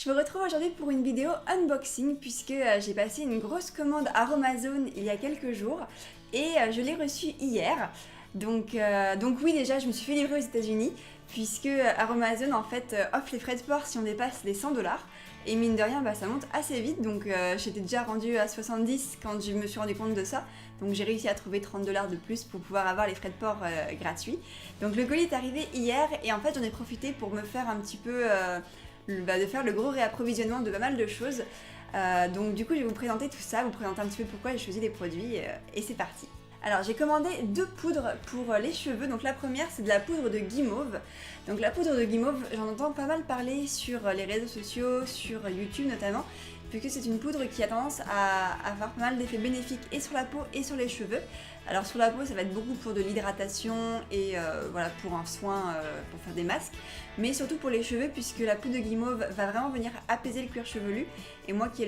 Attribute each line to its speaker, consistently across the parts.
Speaker 1: Je me retrouve aujourd'hui pour une vidéo unboxing puisque j'ai passé une grosse commande Aromazone il y a quelques jours et je l'ai reçue hier. Donc oui, déjà je me suis fait livrer aux États-Unis puisque Aromazone en fait offre les frais de port si on dépasse les 100 $. Et mine de rien, ça monte assez vite, donc j'étais déjà rendue à 70 quand je me suis rendu compte de ça. Donc j'ai réussi à trouver 30 $ de plus pour pouvoir avoir les frais de port gratuits. Donc le colis est arrivé hier et en fait j'en ai profité pour me faire un petit peu... de faire le gros réapprovisionnement de pas mal de choses. Donc du coup je vais vous présenter tout ça, vous présenter un petit peu pourquoi j'ai choisi les produits et c'est parti. Alors j'ai commandé 2 poudres pour les cheveux. Donc la première c'est de la poudre de guimauve. Donc la poudre de guimauve, j'en entends pas mal parler sur les réseaux sociaux, sur YouTube notamment, puisque c'est une poudre qui a tendance à avoir pas mal d'effets bénéfiques et sur la peau et sur les cheveux. Alors sur la peau ça va être beaucoup pour de l'hydratation et voilà, pour un soin, pour faire des masques, mais surtout pour les cheveux puisque la poudre de guimauve va vraiment venir apaiser le cuir chevelu. Et moi qui ai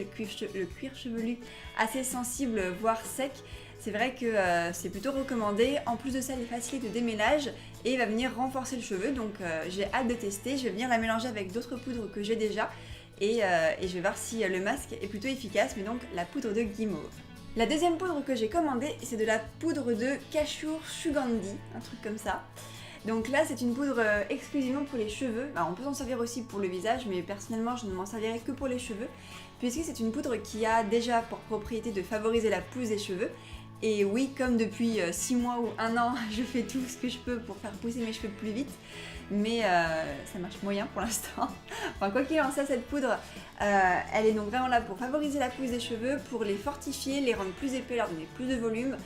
Speaker 1: le cuir chevelu assez sensible voire sec, c'est vrai que c'est plutôt recommandé. En plus de ça, il facilite le démêlage et il va venir renforcer le cheveu. Donc j'ai hâte de tester. Je vais venir la mélanger avec d'autres poudres que j'ai déjà et je vais voir si le masque est plutôt efficace, mais donc la poudre de guimauve. La deuxième poudre que j'ai commandée, c'est de la poudre de Cashur Sugandhi, un truc comme ça. Donc là, c'est une poudre exclusivement pour les cheveux. On peut s'en servir aussi pour le visage, mais personnellement, je ne m'en servirai que pour les cheveux, puisque c'est une poudre qui a déjà pour propriété de favoriser la pousse des cheveux. Et oui, comme depuis 6 mois ou 1 an, je fais tout ce que je peux pour faire pousser mes cheveux plus vite, mais ça marche moyen pour l'instant. Enfin, quoi qu'il en soit, cette poudre, elle est donc vraiment là pour favoriser la pousse des cheveux, pour les fortifier, les rendre plus épais, leur donner plus de volume.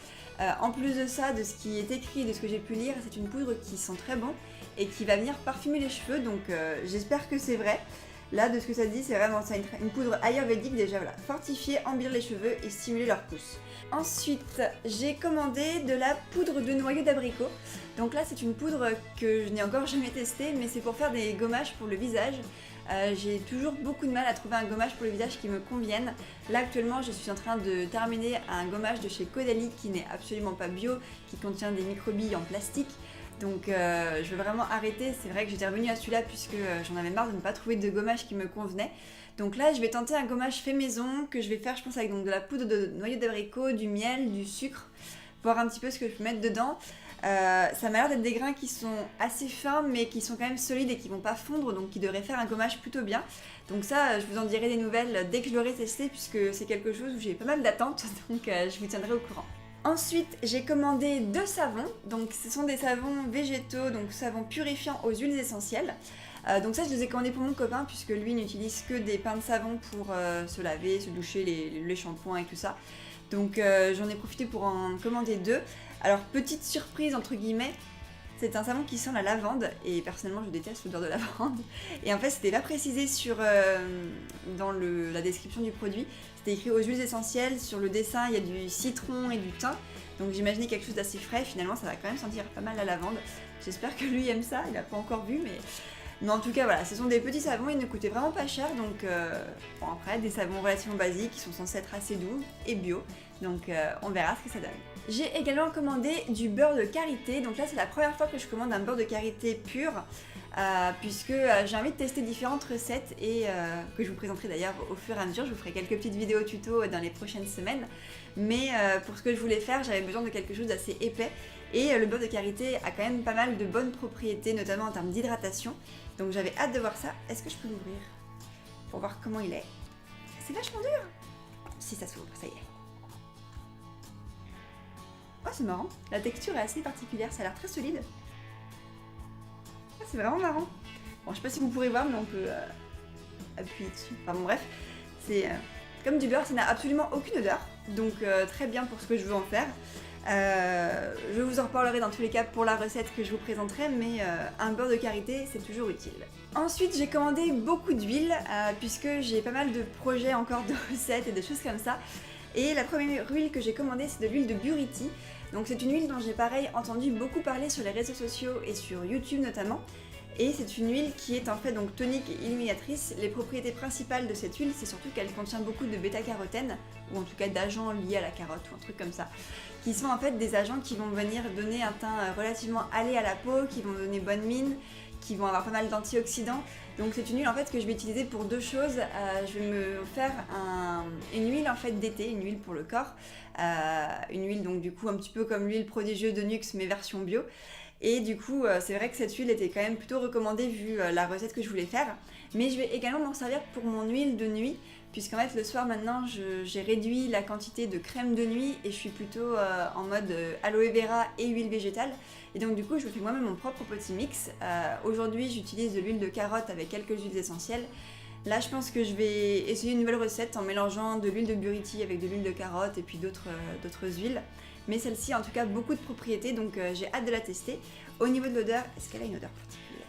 Speaker 1: En plus de ça, de ce qui est écrit et de ce que j'ai pu lire, c'est une poudre qui sent très bon et qui va venir parfumer les cheveux, donc j'espère que c'est vrai. Là, de ce que ça dit, c'est vraiment ça, une poudre ayurvédique déjà, voilà, fortifier, embellir les cheveux et stimuler leur pousse. Ensuite, j'ai commandé de la poudre de noyau d'abricot. Donc là, c'est une poudre que je n'ai encore jamais testée, mais c'est pour faire des gommages pour le visage. J'ai toujours beaucoup de mal à trouver un gommage pour le visage qui me convienne. Là actuellement je suis en train de terminer un gommage de chez Caudalie qui n'est absolument pas bio, qui contient des microbilles en plastique. Donc je veux vraiment arrêter. C'est vrai que j'étais revenue à celui-là puisque j'en avais marre de ne pas trouver de gommage qui me convenait. Donc là je vais tenter un gommage fait maison que je vais faire je pense avec donc, de la poudre de noyau d'abricot, du miel, du sucre, voir un petit peu ce que je peux mettre dedans. Ça m'a l'air d'être des grains qui sont assez fins mais qui sont quand même solides et qui vont pas fondre, donc qui devraient faire un gommage plutôt bien. Donc ça je vous en dirai des nouvelles dès que je l'aurai testé puisque c'est quelque chose où j'ai pas mal d'attentes, donc je vous tiendrai au courant. Ensuite j'ai commandé 2 savons, donc ce sont des savons végétaux, donc savons purifiants aux huiles essentielles. Donc ça je les ai commandés pour mon copain puisque lui n'utilise que des pains de savon pour se laver, se doucher, les shampoings et tout ça. Donc j'en ai profité pour en commander 2. Alors petite surprise entre guillemets, c'est un savon qui sent la lavande et personnellement je déteste l'odeur de lavande. Et en fait c'était pas précisé dans la description du produit, c'était écrit aux huiles essentielles, sur le dessin il y a du citron et du thym. Donc j'imaginais quelque chose d'assez frais, finalement ça va quand même sentir pas mal la lavande. J'espère que lui aime ça, il a pas encore vu mais en tout cas voilà, ce sont des petits savons, ils ne coûtaient vraiment pas cher, donc bon après des savons relativement basiques qui sont censés être assez doux et bio, donc on verra ce que ça donne. J'ai également commandé du beurre de karité, donc là c'est la première fois que je commande un beurre de karité pur, puisque j'ai envie de tester différentes recettes et que je vous présenterai d'ailleurs au fur et à mesure. Je vous ferai quelques petites vidéos tuto dans les prochaines semaines, mais pour ce que je voulais faire j'avais besoin de quelque chose d'assez épais et le beurre de karité a quand même pas mal de bonnes propriétés, notamment en termes d'hydratation, donc j'avais hâte de voir ça. Est-ce que je peux l'ouvrir pour voir comment il est? C'est vachement dur. Si ça s'ouvre, ça y est. Oh c'est marrant, la texture est assez particulière, ça a l'air très solide. Ah, c'est vraiment marrant. Bon je sais pas si vous pourrez voir mais on peut appuyer dessus. Enfin bon bref, c'est comme du beurre, ça n'a absolument aucune odeur. Donc très bien pour ce que je veux en faire. Je vous en reparlerai dans tous les cas pour la recette que je vous présenterai, mais un beurre de karité c'est toujours utile. Ensuite j'ai commandé beaucoup d'huile puisque j'ai pas mal de projets encore de recettes et de choses comme ça. Et la première huile que j'ai commandée c'est de l'huile de Buriti. Donc c'est une huile dont j'ai pareil entendu beaucoup parler sur les réseaux sociaux et sur YouTube notamment. Et c'est une huile qui est en fait donc tonique et illuminatrice. Les propriétés principales de cette huile c'est surtout qu'elle contient beaucoup de bêta-carotène, ou en tout cas d'agents liés à la carotte ou un truc comme ça, qui sont en fait des agents qui vont venir donner un teint relativement hâlé à la peau, qui vont donner bonne mine, qui vont avoir pas mal d'antioxydants. Donc c'est une huile en fait que je vais utiliser pour deux choses. Je vais me faire une huile en fait d'été, une huile pour le corps. Une huile donc du coup un petit peu comme l'huile Prodigieux de Nux mais version bio. Et du coup c'est vrai que cette huile était quand même plutôt recommandée vu la recette que je voulais faire. Mais je vais également m'en servir pour mon huile de nuit. Puisqu'en fait le soir maintenant j'ai réduit la quantité de crème de nuit et je suis plutôt en mode aloe vera et huile végétale. Et donc du coup je me fais moi-même mon propre petit mix. Aujourd'hui j'utilise de l'huile de carotte avec quelques huiles essentielles. Là je pense que je vais essayer une nouvelle recette en mélangeant de l'huile de buriti avec de l'huile de carotte et puis d'autres huiles. Mais celle-ci a en tout cas beaucoup de propriétés donc j'ai hâte de la tester. Au niveau de l'odeur, est-ce qu'elle a une odeur particulière?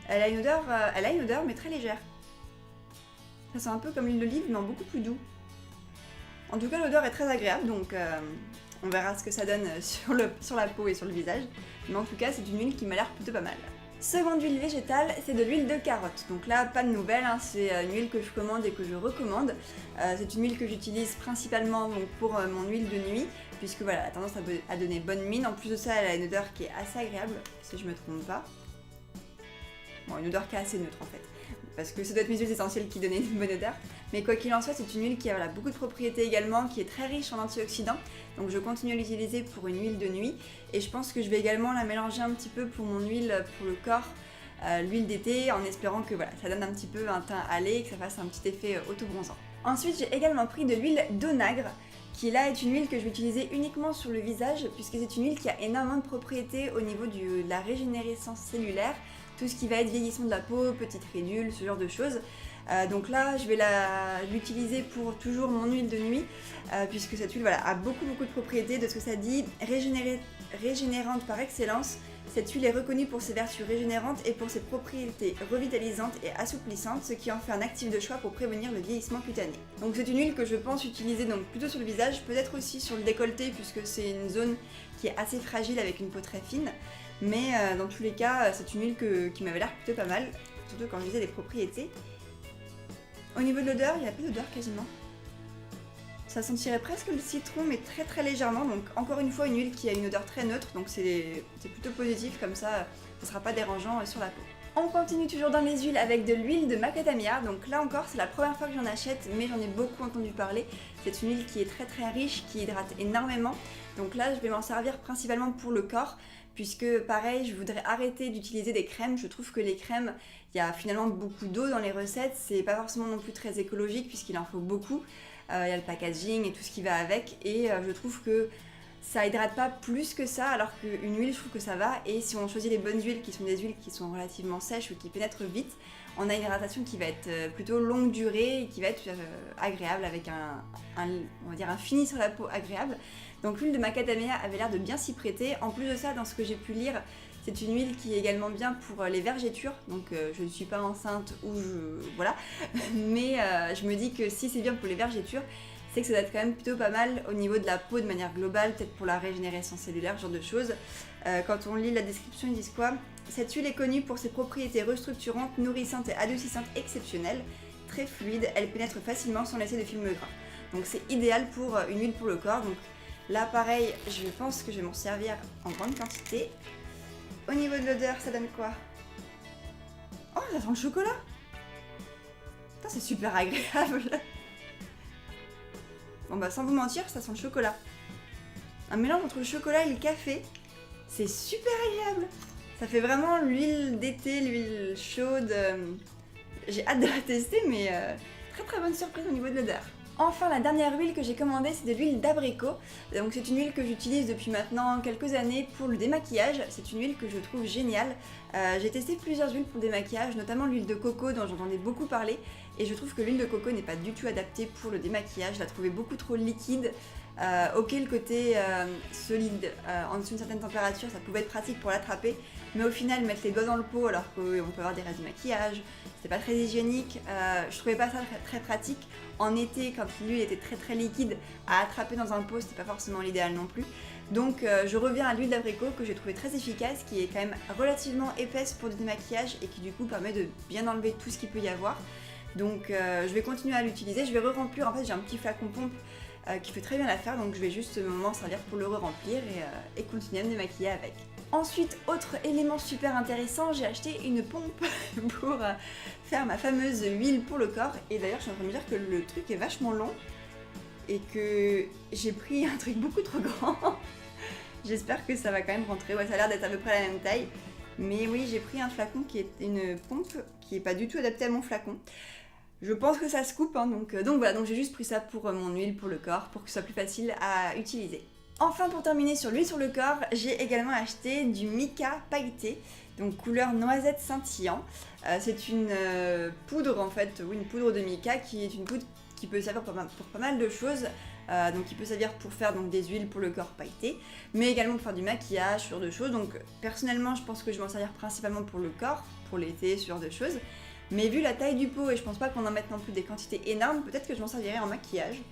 Speaker 1: Elle a une odeur mais très légère. Ça sent un peu comme l'huile d'olive, mais en beaucoup plus doux. En tout cas, l'odeur est très agréable, donc on verra ce que ça donne sur la peau et sur le visage. Mais en tout cas, c'est une huile qui m'a l'air plutôt pas mal. Seconde huile végétale, c'est de l'huile de carotte. Donc là, pas de nouvelles, hein, c'est une huile que je commande et que je recommande. C'est une huile que j'utilise principalement donc, pour mon huile de nuit, puisque voilà, elle a tendance à donner bonne mine. En plus de ça, elle a une odeur qui est assez agréable, si je me trompe pas. Bon, une odeur qui est assez neutre en fait. Parce que ça doit être mes huiles essentielles qui donnaient une bonne odeur. Mais quoi qu'il en soit, c'est une huile qui a beaucoup de propriétés également, qui est très riche en antioxydants. Donc je continue à l'utiliser pour une huile de nuit. Et je pense que je vais également la mélanger un petit peu pour mon huile pour le corps, l'huile d'été, en espérant que voilà, ça donne un petit peu un teint hâlé et que ça fasse un petit effet auto-bronzant. Ensuite, j'ai également pris de l'huile d'onagre, qui là est une huile que je vais utiliser uniquement sur le visage, puisque c'est une huile qui a énormément de propriétés au niveau de la régénérescence cellulaire, tout ce qui va être vieillissement de la peau, petites ridules, ce genre de choses. Donc là, je vais l'utiliser pour toujours mon huile de nuit, puisque cette huile a beaucoup de propriétés, de ce que ça dit, régénérante par excellence. Cette huile est reconnue pour ses vertus régénérantes et pour ses propriétés revitalisantes et assouplissantes, ce qui en fait un actif de choix pour prévenir le vieillissement cutané. Donc c'est une huile que je pense utiliser donc plutôt sur le visage, peut-être aussi sur le décolleté, puisque c'est une zone qui est assez fragile avec une peau très fine. Mais dans tous les cas, c'est une huile qui m'avait l'air plutôt pas mal, surtout quand je disais les propriétés. Au niveau de l'odeur, il n'y a pas d'odeur quasiment. Ça sentirait presque le citron, mais très très légèrement. Donc encore une fois, une huile qui a une odeur très neutre, donc c'est plutôt positif, comme ça ne sera pas dérangeant sur la peau. On continue toujours dans les huiles avec de l'huile de macadamia. Donc là encore, c'est la première fois que j'en achète, mais j'en ai beaucoup entendu parler. C'est une huile qui est très très riche, qui hydrate énormément. Donc là, je vais m'en servir principalement pour le corps, puisque pareil, je voudrais arrêter d'utiliser des crèmes. Je trouve que les crèmes, il y a finalement beaucoup d'eau dans les recettes. C'est pas forcément non plus très écologique, puisqu'il en faut beaucoup. Il y a le packaging et tout ce qui va avec. Et je trouve que ça hydrate pas plus que ça, alors qu'une huile, je trouve que ça va. Et si on choisit les bonnes huiles, qui sont des huiles qui sont relativement sèches ou qui pénètrent vite, on a une hydratation qui va être plutôt longue durée et qui va être agréable, avec on va dire un fini sur la peau agréable. Donc l'huile de macadamia avait l'air de bien s'y prêter. En plus de ça, dans ce que j'ai pu lire, c'est une huile qui est également bien pour les vergetures. Donc je ne suis pas enceinte ou voilà. Mais je me dis que si c'est bien pour les vergetures, c'est que ça doit être quand même plutôt pas mal au niveau de la peau de manière globale, peut-être pour la régénérescence cellulaire, ce genre de choses. Quand on lit la description, ils disent quoi? Cette huile est connue pour ses propriétés restructurantes, nourrissantes et adoucissantes exceptionnelles. Très fluide, elle pénètre facilement sans laisser de film gras. Donc c'est idéal pour une huile pour le corps. Donc là pareil, je pense que je vais m'en servir en grande quantité. Au niveau de l'odeur, ça donne quoi? Oh, ça sent le chocolat! Putain, c'est super agréable! Bon bah sans vous mentir, ça sent le chocolat. Un mélange entre le chocolat et le café. C'est super agréable! Ça fait vraiment l'huile d'été, l'huile chaude. J'ai hâte de la tester, mais très très bonne surprise au niveau de l'odeur. Enfin, la dernière huile que j'ai commandée, c'est de l'huile d'abricot. Donc c'est une huile que j'utilise depuis maintenant quelques années pour le démaquillage. C'est une huile que je trouve géniale. J'ai testé plusieurs huiles pour le démaquillage, notamment l'huile de coco dont j'entendais beaucoup parler. Et je trouve que l'huile de coco n'est pas du tout adaptée pour le démaquillage. Je la trouvais beaucoup trop liquide. Ok, le côté solide en dessous d'une certaine température, ça pouvait être pratique pour l'attraper. Mais au final, mettre les doigts dans le pot alors qu'on peut avoir des restes de maquillage, c'était pas très hygiénique. Je trouvais pas ça très pratique. En été, quand l'huile était très très liquide, à attraper dans un pot, c'était pas forcément l'idéal non plus. Donc je reviens à l'huile d'abricot que j'ai trouvé très efficace, qui est quand même relativement épaisse pour du démaquillage et qui du coup permet de bien enlever tout ce qu'il peut y avoir. Donc je vais continuer à l'utiliser, je vais re-remplir, en fait j'ai un petit flacon pompe qui fait très bien l'affaire, donc je vais juste m'en servir pour le remplir et continuer à me démaquiller avec. Ensuite, autre élément super intéressant, j'ai acheté une pompe pour faire ma fameuse huile pour le corps. Et d'ailleurs, je suis en train de me dire que le truc est vachement long et que j'ai pris un truc beaucoup trop grand. J'espère que ça va quand même rentrer. Ouais, ça a l'air d'être à peu près la même taille. Mais oui, j'ai pris un flacon qui est une pompe qui est pas du tout adaptée à mon flacon. Je pense que ça se coupe, hein, donc voilà, donc j'ai juste pris ça pour mon huile pour le corps, pour que ce soit plus facile à utiliser. Enfin, pour terminer sur l'huile sur le corps, j'ai également acheté du mica pailleté, donc couleur noisette scintillant. C'est une poudre en fait, oui, une poudre de mica qui est une poudre qui peut servir pour pas mal de choses. Donc il peut servir pour faire donc, des huiles pour le corps pailleté, mais également pour faire du maquillage, ce genre de choses. Donc personnellement, je pense que je vais m'en servir principalement pour le corps, pour l'été, ce genre de choses. Mais vu la taille du pot, et je pense pas qu'on en mette non plus des quantités énormes, peut-être que je m'en servirai en maquillage.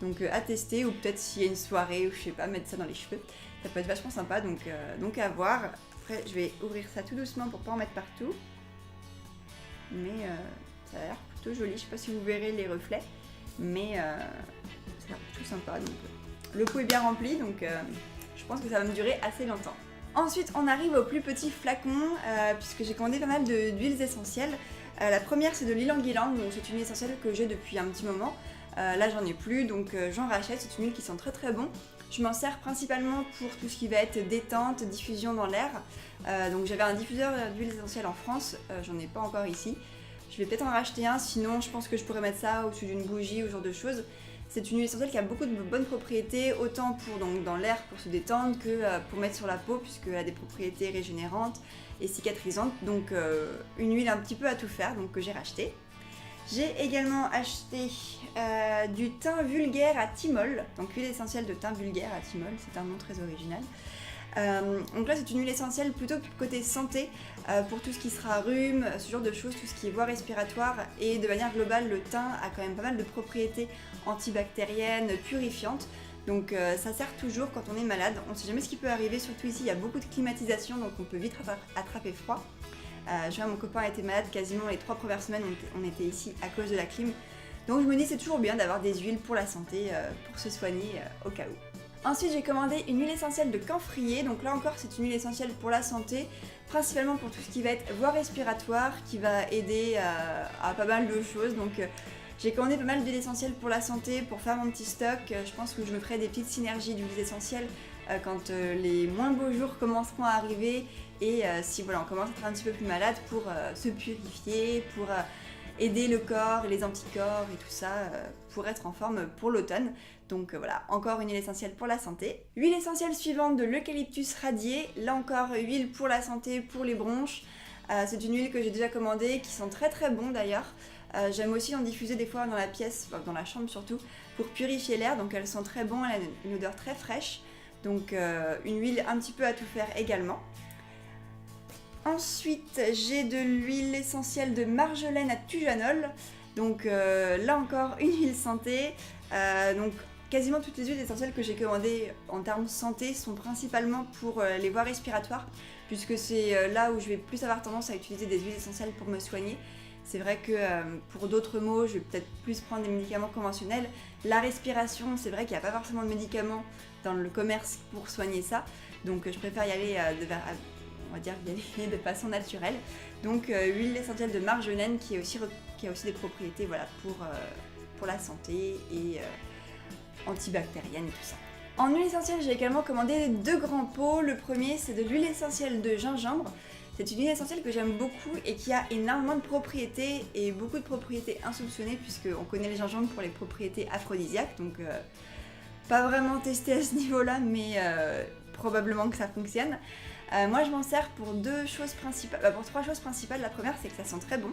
Speaker 1: Donc à tester, ou peut-être s'il y a une soirée, ou je sais pas, mettre ça dans les cheveux. Ça peut être vachement sympa, donc à voir. Après, je vais ouvrir ça tout doucement pour pas en mettre partout. Mais ça a l'air plutôt joli, je sais pas si vous verrez les reflets. Mais ça a l'air plutôt sympa. Donc, le pot est bien rempli, donc je pense que ça va me durer assez longtemps. Ensuite, on arrive au plus petit flacon, puisque j'ai commandé pas mal d'huiles essentielles. La première, c'est de l'ylang-ylang, donc c'est une huile essentielle que j'ai depuis un petit moment. Là, j'en ai plus, donc j'en rachète. C'est une huile qui sent très très bon. Je m'en sers principalement pour tout ce qui va être détente, diffusion dans l'air. Donc j'avais un diffuseur d'huile essentielle en France, j'en ai pas encore ici. Je vais peut-être en racheter un, sinon je pense que je pourrais mettre ça au-dessus d'une bougie ou ce genre de choses. C'est une huile essentielle qui a beaucoup de bonnes propriétés, autant pour dans l'air pour se détendre que pour mettre sur la peau, puisqu'elle a des propriétés régénérantes et cicatrisantes. Donc une huile un petit peu à tout faire, donc que j'ai racheté. J'ai également acheté du thym vulgaire à thymol, donc huile essentielle de thym vulgaire à thymol, c'est un nom très original. Donc là c'est une huile essentielle plutôt côté santé pour tout ce qui sera rhume, ce genre de choses, tout ce qui est voie respiratoire, et de manière globale le thym a quand même pas mal de propriétés antibactériennes, purifiantes, donc ça sert toujours quand on est malade. On ne sait jamais ce qui peut arriver, surtout ici il y a beaucoup de climatisation, donc on peut vite attraper froid. Je vois, mon copain a été malade quasiment les 3 premières semaines, on était ici à cause de la clim, donc je me dis c'est toujours bien d'avoir des huiles pour la santé, pour se soigner au cas où. Ensuite, j'ai commandé une huile essentielle de camphrier, donc là encore c'est une huile essentielle pour la santé, principalement pour tout ce qui va être voie respiratoire, qui va aider à pas mal de choses. Donc j'ai commandé pas mal d'huiles essentielles pour la santé, pour faire mon petit stock. Je pense que je me ferai des petites synergies d'huiles essentielles quand les moins beaux jours commenceront à arriver, et si voilà, on commence à être un petit peu plus malade, pour se purifier, pour aider le corps et les anticorps et tout ça pour être en forme pour l'automne. Donc voilà, encore une huile essentielle pour la santé. Huile essentielle suivante de l'eucalyptus radié, là encore huile pour la santé, pour les bronches. C'est une huile que j'ai déjà commandée, qui sent très très bon d'ailleurs. J'aime aussi en diffuser des fois dans la pièce, dans la chambre surtout, pour purifier l'air, donc elle sent très bon, elle a une odeur très fraîche. Donc une huile un petit peu à tout faire également. Ensuite, j'ai de l'huile essentielle de marjolaine à tujanol. Donc là encore, une huile santé. Donc quasiment toutes les huiles essentielles que j'ai commandées en termes santé sont principalement pour les voies respiratoires, puisque c'est là où je vais plus avoir tendance à utiliser des huiles essentielles pour me soigner. C'est vrai que pour d'autres maux, je vais peut-être plus prendre des médicaments conventionnels. La respiration, c'est vrai qu'il n'y a pas forcément de médicaments dans le commerce pour soigner ça. Donc je préfère y aller on va dire y aller de façon naturelle. Donc huile essentielle de marjolaine qui a aussi des propriétés voilà, pour la santé et antibactérienne et tout ça. En huile essentielle, j'ai également commandé 2 grands pots. Le premier, c'est de l'huile essentielle de gingembre. C'est une huile essentielle que j'aime beaucoup et qui a énormément de propriétés, et beaucoup de propriétés insoupçonnées, puisqu'on connaît le gingembre pour les propriétés aphrodisiaques. Donc pas vraiment testé à ce niveau-là, mais probablement que ça fonctionne. Moi je m'en sers pour 3 choses principales. La première, c'est que ça sent très bon.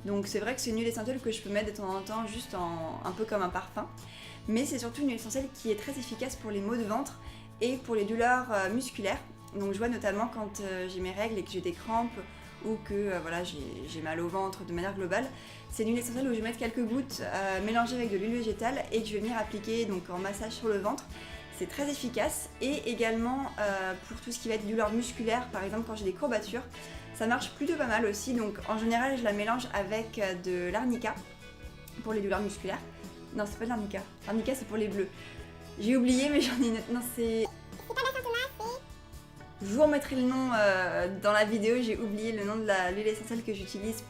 Speaker 1: Donc c'est vrai que c'est une huile essentielle que je peux mettre de temps en temps, juste un peu comme un parfum. Mais c'est surtout une huile essentielle qui est très efficace pour les maux de ventre et pour les douleurs musculaires. Donc je vois notamment quand j'ai mes règles et que j'ai des crampes, ou que voilà, j'ai mal au ventre de manière globale. C'est une huile essentielle où je vais mettre quelques gouttes mélangées avec de l'huile végétale et que je vais venir appliquer donc en massage sur le ventre. C'est très efficace, et également pour tout ce qui va être douleur musculaire, par exemple quand j'ai des courbatures, ça marche plutôt pas mal aussi. Donc en général je la mélange avec de l'arnica pour les douleurs musculaires. Non, c'est pas de l'arnica, l'arnica c'est pour les bleus. J'ai oublié, mais j'en ai une... Non, c'est... Je vous remettrai le nom dans la vidéo, j'ai oublié le nom de l'huile essentielle que j'utilise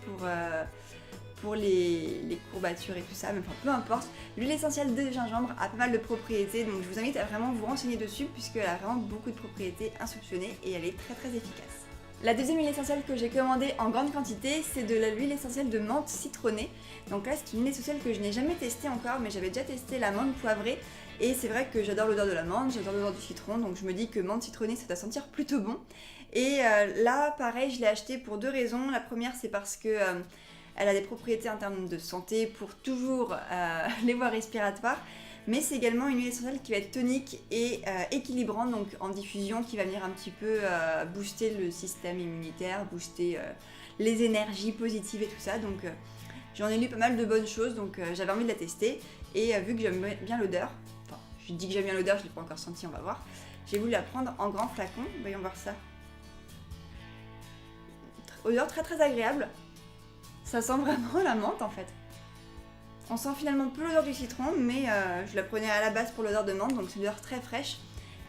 Speaker 1: pour les courbatures et tout ça, mais enfin peu importe. L'huile essentielle de gingembre a pas mal de propriétés, donc je vous invite à vraiment vous renseigner dessus puisqu'elle a vraiment beaucoup de propriétés insoupçonnées et elle est très très efficace. La deuxième huile essentielle que j'ai commandée en grande quantité, c'est de l'huile essentielle de menthe citronnée. Donc là, c'est une huile essentielle que je n'ai jamais testée encore, mais j'avais déjà testé la menthe poivrée. Et c'est vrai que j'adore l'odeur de la menthe, j'adore l'odeur du citron, donc je me dis que menthe citronnée, ça doit sentir plutôt bon. Et là, pareil, je l'ai acheté pour deux raisons. La première, c'est parce que elle a des propriétés en termes de santé pour toujours les voies respiratoires. Mais c'est également une huile essentielle qui va être tonique et équilibrante, donc en diffusion, qui va venir un petit peu booster le système immunitaire, booster les énergies positives et tout ça. Donc j'en ai lu pas mal de bonnes choses, donc j'avais envie de la tester. Et vu que j'aime bien l'odeur, enfin je dis que j'aime bien l'odeur, je ne l'ai pas encore senti, on va voir. J'ai voulu la prendre en grand flacon, voyons voir ça. Odeur très très agréable, ça sent vraiment la menthe en fait. On sent finalement peu l'odeur du citron, mais je la prenais à la base pour l'odeur de menthe, donc c'est une odeur très fraîche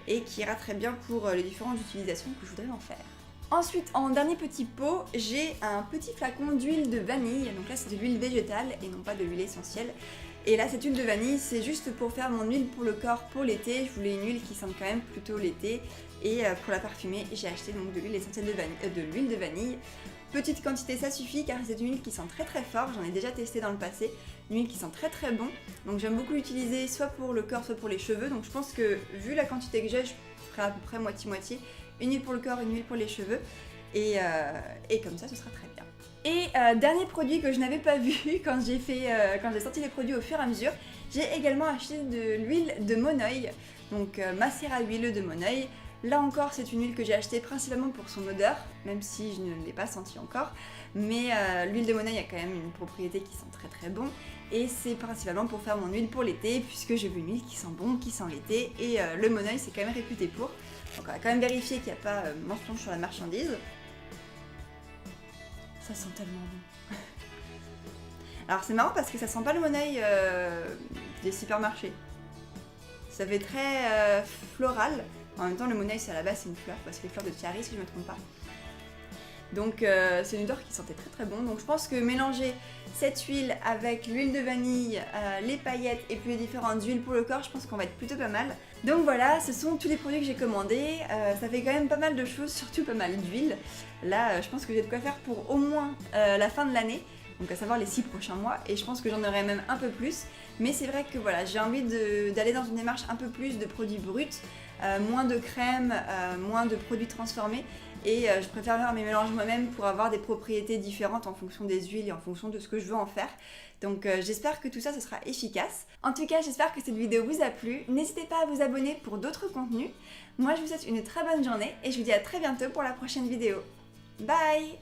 Speaker 1: et qui ira très bien pour les différentes utilisations que je voudrais en faire. Ensuite, en dernier petit pot, j'ai un petit flacon d'huile de vanille, donc là c'est de l'huile végétale et non pas de l'huile essentielle. Et là cette huile de vanille, c'est juste pour faire mon huile pour le corps pour l'été, je voulais une huile qui sente quand même plutôt l'été, et pour la parfumer, j'ai acheté donc de l'huile essentielle de l'huile de vanille. Petite quantité, ça suffit car c'est une huile qui sent très très fort, j'en ai déjà testé dans le passé, une huile qui sent très très bon, donc j'aime beaucoup l'utiliser soit pour le corps soit pour les cheveux, donc je pense que vu la quantité que j'ai, je ferai à peu près moitié-moitié, une huile pour le corps, une huile pour les cheveux, et comme ça ce sera très bien. Et dernier produit que je n'avais pas vu quand j'ai sorti les produits au fur et à mesure, j'ai également acheté de l'huile de Monoi, donc Macérat huileux de Monoi. Là encore, c'est une huile que j'ai achetée principalement pour son odeur, même si je ne l'ai pas sentie encore. Mais l'huile de Monoi a quand même une propriété qui sent très très bon. Et c'est principalement pour faire mon huile pour l'été, puisque je veux une huile qui sent bon, qui sent l'été. Et le Monoi, c'est quand même réputé pour. Donc on va quand même vérifier qu'il n'y a pas mensonge sur la marchandise. Ça sent tellement bon. Alors c'est marrant parce que ça sent pas le Monoi des supermarchés. Ça fait très floral. En même temps, le Monoi, c'est à la base, c'est une fleur, c'est les fleurs de tiaris si je ne me trompe pas. Donc c'est une odeur qui sentait très très bon. Donc je pense que mélanger cette huile avec l'huile de vanille, les paillettes et puis les différentes huiles pour le corps, je pense qu'on va être plutôt pas mal. Donc voilà, ce sont tous les produits que j'ai commandés. Ça fait quand même pas mal de choses, surtout pas mal d'huile. Là, je pense que j'ai de quoi faire pour au moins la fin de l'année. Donc à savoir les 6 prochains mois, et je pense que j'en aurai même un peu plus. Mais c'est vrai que voilà, j'ai envie d'aller dans une démarche un peu plus de produits bruts, moins de crème, moins de produits transformés. Et je préfère faire mes mélanges moi-même pour avoir des propriétés différentes en fonction des huiles et en fonction de ce que je veux en faire. Donc j'espère que tout ça, ce sera efficace. En tout cas, j'espère que cette vidéo vous a plu. N'hésitez pas à vous abonner pour d'autres contenus. Moi, je vous souhaite une très bonne journée et je vous dis à très bientôt pour la prochaine vidéo. Bye!